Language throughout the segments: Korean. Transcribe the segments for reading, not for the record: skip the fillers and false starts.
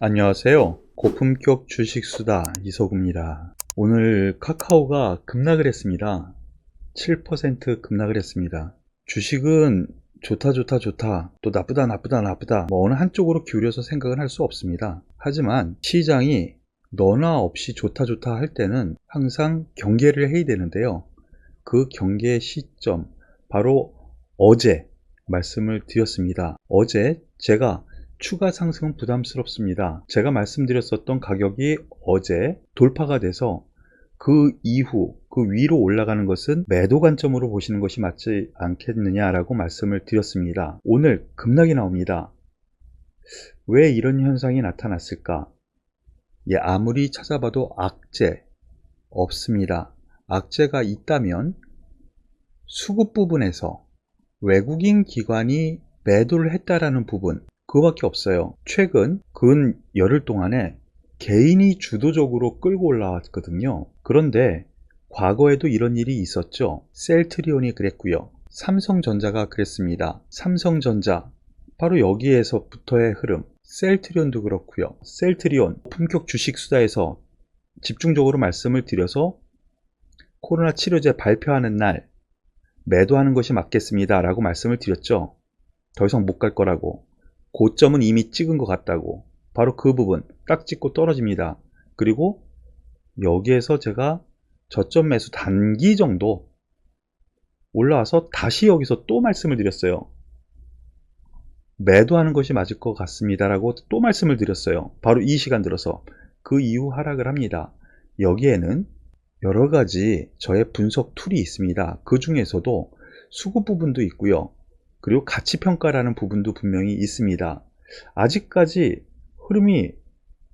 안녕하세요. 고품격 주식수다 이서구입니다. 오늘 카카오가 급락을 했습니다. 7% 급락을 했습니다. 주식은 좋다 또 나쁘다 뭐 어느 한쪽으로 기울여서 생각은 할 수 없습니다. 하지만 시장이 너나 없이 좋다 할 때는 항상 경계를 해야 되는데요. 그 경계의 시점 바로 어제 말씀을 드렸습니다. 어제 제가 추가 상승은 부담스럽습니다. 제가 말씀드렸었던 가격이 어제 돌파가 돼서 그 이후 그 위로 올라가는 것은 매도 관점으로 보시는 것이 맞지 않겠느냐라고 말씀을 드렸습니다. 오늘 급락이 나옵니다. 왜 이런 현상이 나타났을까? 아무리 찾아봐도 악재 없습니다. 악재가 있다면 수급 부분에서 외국인 기관이 매도를 했다라는 부분, 그거밖에 없어요. 최근 근 열흘 동안에 개인이 주도적으로 끌고 올라왔거든요. 그런데 과거에도 이런 일이 있었죠. 셀트리온이 그랬고요. 삼성전자가 그랬습니다. 삼성전자 바로 여기에서부터의 흐름. 셀트리온도 그렇고요. 셀트리온 품격 주식 수다에서 집중적으로 말씀을 드려서 코로나 치료제 발표하는 날 매도하는 것이 맞겠습니다 라고 말씀을 드렸죠. 더 이상 못 갈 거라고. 고점은 이미 찍은 것 같다고. 바로 그 부분 딱 찍고 떨어집니다. 그리고 여기에서 제가 저점 매수 단기 정도 올라와서 다시 여기서 또 말씀을 드렸어요. 매도하는 것이 맞을 것 같습니다 라고 또 말씀을 드렸어요. 바로 이 시간 들어서. 그 이후 하락을 합니다. 여기에는 여러 가지 저의 분석 툴이 있습니다. 그 중에서도 수급 부분도 있고요. 그리고 가치평가라는 부분도 분명히 있습니다. 아직까지 흐름이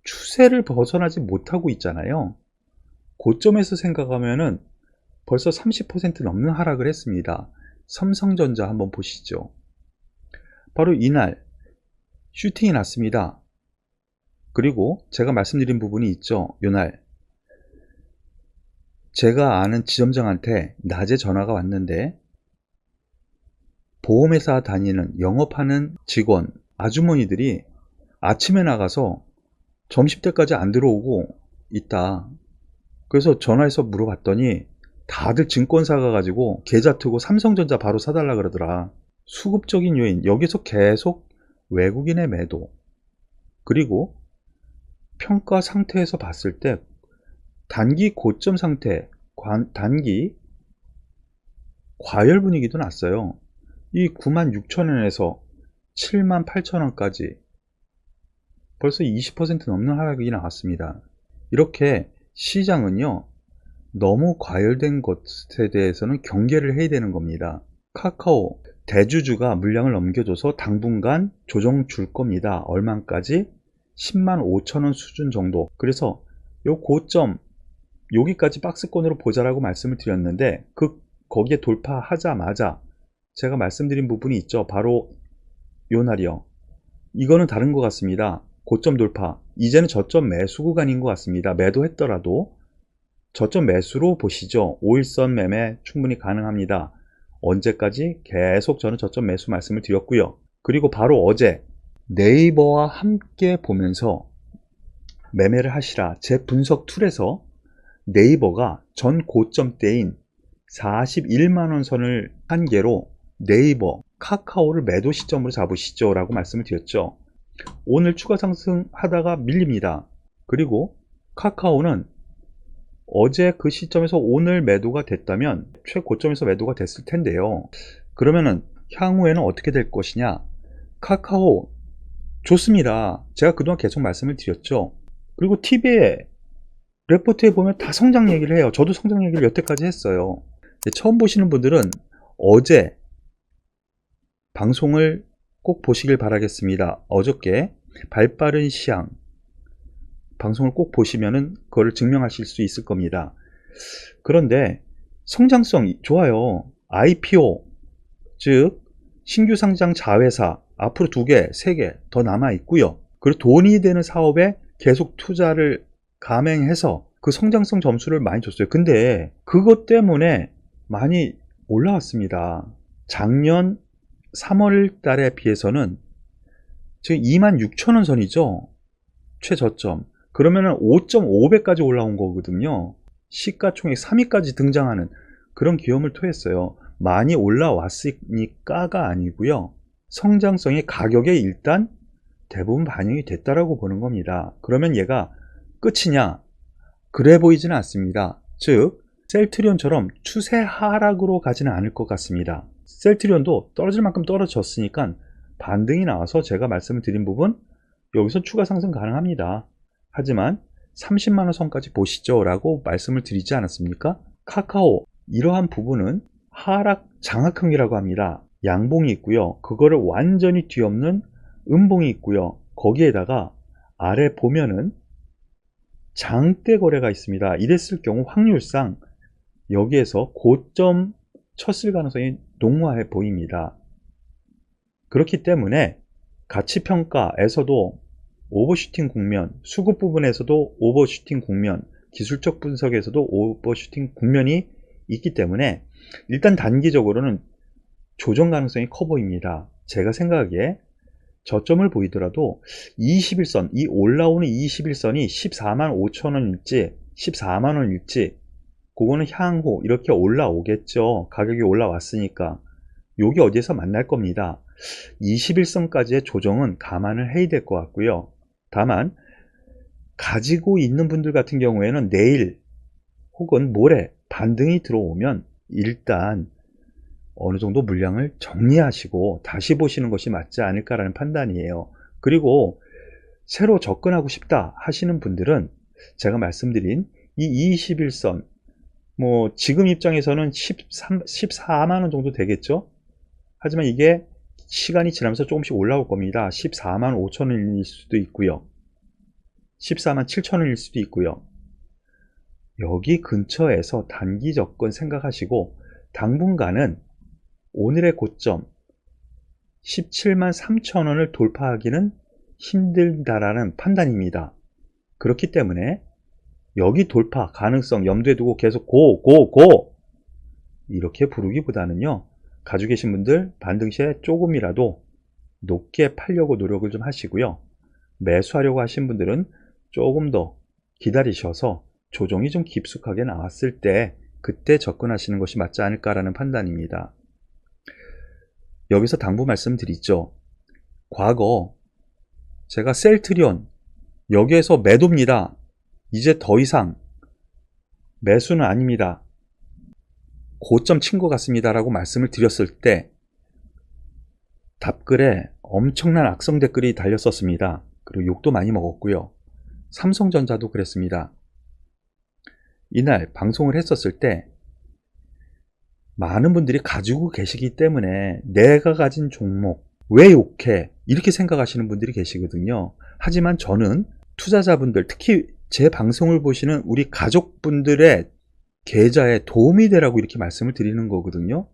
추세를 벗어나지 못하고 있잖아요. 고점에서 생각하면은 벌써 30% 넘는 하락을 했습니다. 삼성전자 한번 보시죠. 바로 이날 슈팅이 났습니다. 그리고 제가 말씀드린 부분이 있죠. 이날 제가 아는 지점장한테 낮에 전화가 왔는데 보험회사 다니는 영업하는 직원 아주머니들이 아침에 나가서 점심때까지 안 들어오고 있다. 그래서 전화해서 물어봤더니 다들 증권사 가가지고 계좌 트고 삼성전자 바로 사달라 그러더라. 수급적인 요인, 여기서 계속 외국인의 매도, 그리고 평가 상태에서 봤을 때 단기 고점 상태, 단기 과열 분위기도 났어요. 이 96,000원에서 78,000원까지 벌써 20% 넘는 하락이 나왔습니다. 이렇게 시장은요, 너무 과열된 것에 대해서는 경계를 해야 되는 겁니다. 카카오 대주주가 물량을 넘겨줘서 당분간 조정 줄 겁니다. 얼마까지? 105,000원 수준 정도. 그래서 요 고점 여기까지 박스권으로 보자라고 말씀을 드렸는데 거기에 돌파하자마자 제가 말씀드린 부분이 있죠. 바로 요 날이요. 이거는 다른 것 같습니다. 고점 돌파. 이제는 저점 매수 구간인 것 같습니다. 매도했더라도 저점 매수로 보시죠. 5일선 매매 충분히 가능합니다. 언제까지? 계속 저는 저점 매수 말씀을 드렸고요. 그리고 바로 어제 네이버와 함께 보면서 매매를 하시라. 제 분석 툴에서 네이버가 전 고점대인 41만원 선을 한계로 네이버, 카카오를 매도 시점으로 잡으시죠 라고 말씀을 드렸죠. 오늘 추가 상승하다가 밀립니다. 그리고 카카오는 어제 그 시점에서 오늘 매도가 됐다면 최고점에서 매도가 됐을 텐데요. 그러면은 향후에는 어떻게 될 것이냐? 카카오 좋습니다. 제가 그동안 계속 말씀을 드렸죠. 그리고 TV에 레포트에 보면 다 성장 얘기를 해요. 저도 성장 얘기를 여태까지 했어요. 처음 보시는 분들은 어제 방송을 꼭 보시길 바라겠습니다. 어저께 발빠른 시향 방송을 꼭 보시면은 그거를 증명하실 수 있을 겁니다. 그런데 성장성 좋아요. IPO 즉 신규 상장 자회사 앞으로 2개, 3개 더 남아 있고요. 그리고 돈이 되는 사업에 계속 투자를 감행해서 그 성장성 점수를 많이 줬어요. 근데 그것 때문에 많이 올라왔습니다. 작년 3월 달에 비해서는 지금 26,000원 선이죠. 최저점. 그러면은 5.5배까지 올라온 거거든요. 시가총액 3위까지 등장하는 그런 기업을 토했어요. 많이 올라왔으니까가 아니고요. 성장성이 가격에 일단 대부분 반영이 됐다라고 보는 겁니다. 그러면 얘가 끝이냐? 그래 보이지는 않습니다. 즉 셀트리온처럼 추세 하락으로 가지는 않을 것 같습니다. 셀트리온도 떨어질 만큼 떨어졌으니까 반등이 나와서 제가 말씀을 드린 부분 여기서 추가 상승 가능합니다. 하지만 30만원 선까지 보시죠 라고 말씀을 드리지 않았습니까? 카카오 이러한 부분은 하락 장악형이라고 합니다. 양봉이 있고요. 그거를 완전히 뒤엎는 음봉이 있고요. 거기에다가 아래 보면은 장대 거래가 있습니다. 이랬을 경우 확률상 여기에서 고점 쳤을 가능성이 농후해 보입니다. 그렇기 때문에 가치평가에서도 오버슈팅 국면, 수급 부분에서도 오버슈팅 국면, 기술적 분석에서도 오버슈팅 국면이 있기 때문에 일단 단기적으로는 조정 가능성이 커 보입니다. 제가 생각하기에 저점을 보이더라도 21선, 이 올라오는 21선이 14만 5천원일지 14만 원일지 그거는 향후 이렇게 올라오겠죠. 가격이 올라왔으니까 여기 어디에서 만날 겁니다. 21선까지의 조정은 감안을 해야 될 것 같고요. 다만 가지고 있는 분들 같은 경우에는 내일 혹은 모레 반등이 들어오면 일단 어느 정도 물량을 정리하시고 다시 보시는 것이 맞지 않을까라는 판단이에요. 그리고 새로 접근하고 싶다 하시는 분들은 제가 말씀드린 이 21선 뭐 지금 입장에서는 14만원 정도 되겠죠. 하지만 이게 시간이 지나면서 조금씩 올라올 겁니다. 14만 5천원일 수도 있고요. 14만 7천원일 수도 있고요. 여기 근처에서 단기 접근 생각하시고 당분간은 오늘의 고점 17만 3천원을 돌파하기는 힘들다라는 판단입니다. 그렇기 때문에 여기 돌파 가능성 염두에 두고 계속 고 이렇게 부르기보다는요. 가지고 계신 분들 반등 시에 조금이라도 높게 팔려고 노력을 좀 하시고요. 매수하려고 하신 분들은 조금 더 기다리셔서 조정이 좀 깊숙하게 나왔을 때 그때 접근하시는 것이 맞지 않을까라는 판단입니다. 여기서 당부 말씀드리죠. 과거 제가 셀트리온 여기에서 매도입니다. 이제 더 이상 매수는 아닙니다. 고점 친 것 같습니다 라고 말씀을 드렸을 때 답글에 엄청난 악성 댓글이 달렸었습니다. 그리고 욕도 많이 먹었고요. 삼성전자도 그랬습니다. 이날 방송을 했었을 때 많은 분들이 가지고 계시기 때문에 내가 가진 종목 왜 욕해 이렇게 생각하시는 분들이 계시거든요. 하지만 저는 투자자분들 특히 제 방송을 보시는 우리 가족분들의 계좌에 도움이 되라고 이렇게 말씀을 드리는 거거든요.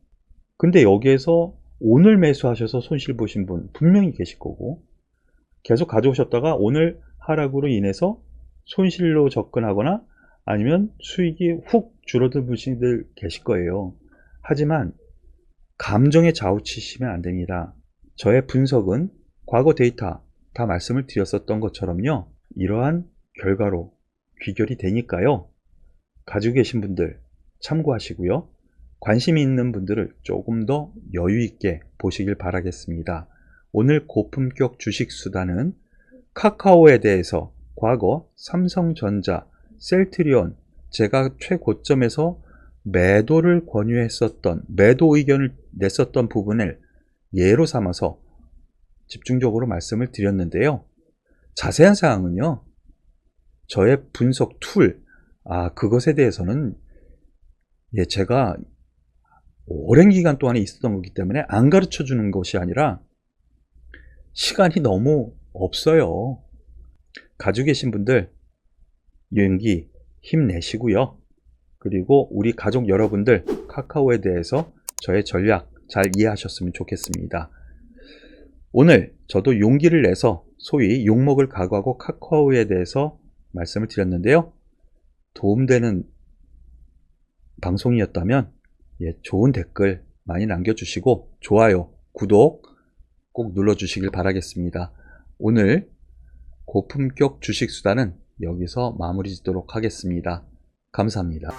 근데 여기에서 오늘 매수하셔서 손실 보신 분 분명히 계실 거고 계속 가져오셨다가 오늘 하락으로 인해서 손실로 접근하거나 아니면 수익이 훅 줄어든 분들 계실 거예요. 하지만 감정에 좌우치시면 안 됩니다. 저의 분석은 과거 데이터 다 말씀을 드렸었던 것처럼요. 이러한 결과로 귀결이 되니까요. 가지고 계신 분들 참고하시고요. 관심이 있는 분들을 조금 더 여유 있게 보시길 바라겠습니다. 오늘 고품격 주식 수단은 카카오에 대해서 과거 삼성전자, 셀트리온 제가 최고점에서 매도를 권유했었던 매도 의견을 냈었던 부분을 예로 삼아서 집중적으로 말씀을 드렸는데요. 자세한 사항은요. 저의 분석 툴 그것에 대해서는 제가 오랜 기간 동안에 있었던 거기 때문에 안 가르쳐 주는 것이 아니라 시간이 너무 없어요. 가지고 계신 분들 용기 힘내시고요. 그리고 우리 가족 여러분들 카카오에 대해서 저의 전략 잘 이해하셨으면 좋겠습니다. 오늘 저도 용기를 내서 소위 욕먹을 각오하고 카카오에 대해서 말씀을 드렸는데요. 도움되는 방송이었다면 좋은 댓글 많이 남겨주시고 좋아요, 구독 꼭 눌러주시길 바라겠습니다. 오늘 고품격 주식 수다는 여기서 마무리 짓도록 하겠습니다. 감사합니다.